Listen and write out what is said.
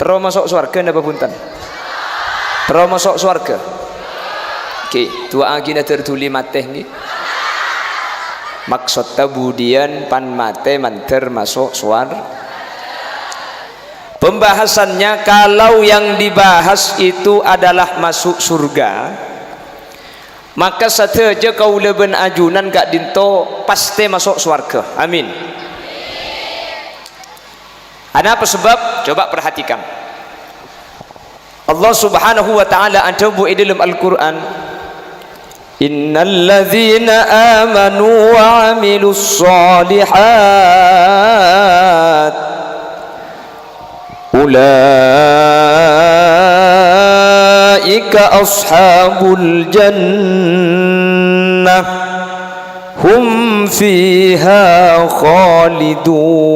Terus masuk surga napa punten? Terus masuk surga. Oke, doa kita tertuli mateh nggih. Maksud tabudian pan mate manter masuk surga. Pembahasannya kalau yang dibahas itu adalah masuk surga, maka saja kau leben ajunan gak dinto pasti masuk surga. Amin. Ada apa sebab? Coba perhatikan. Allah Subhanahu wa taala anjabu dalam Al-Qur'an, innal ladzina amanu wa 'amilus shalihat ulaika ashabul jannah hum fiha khalidun.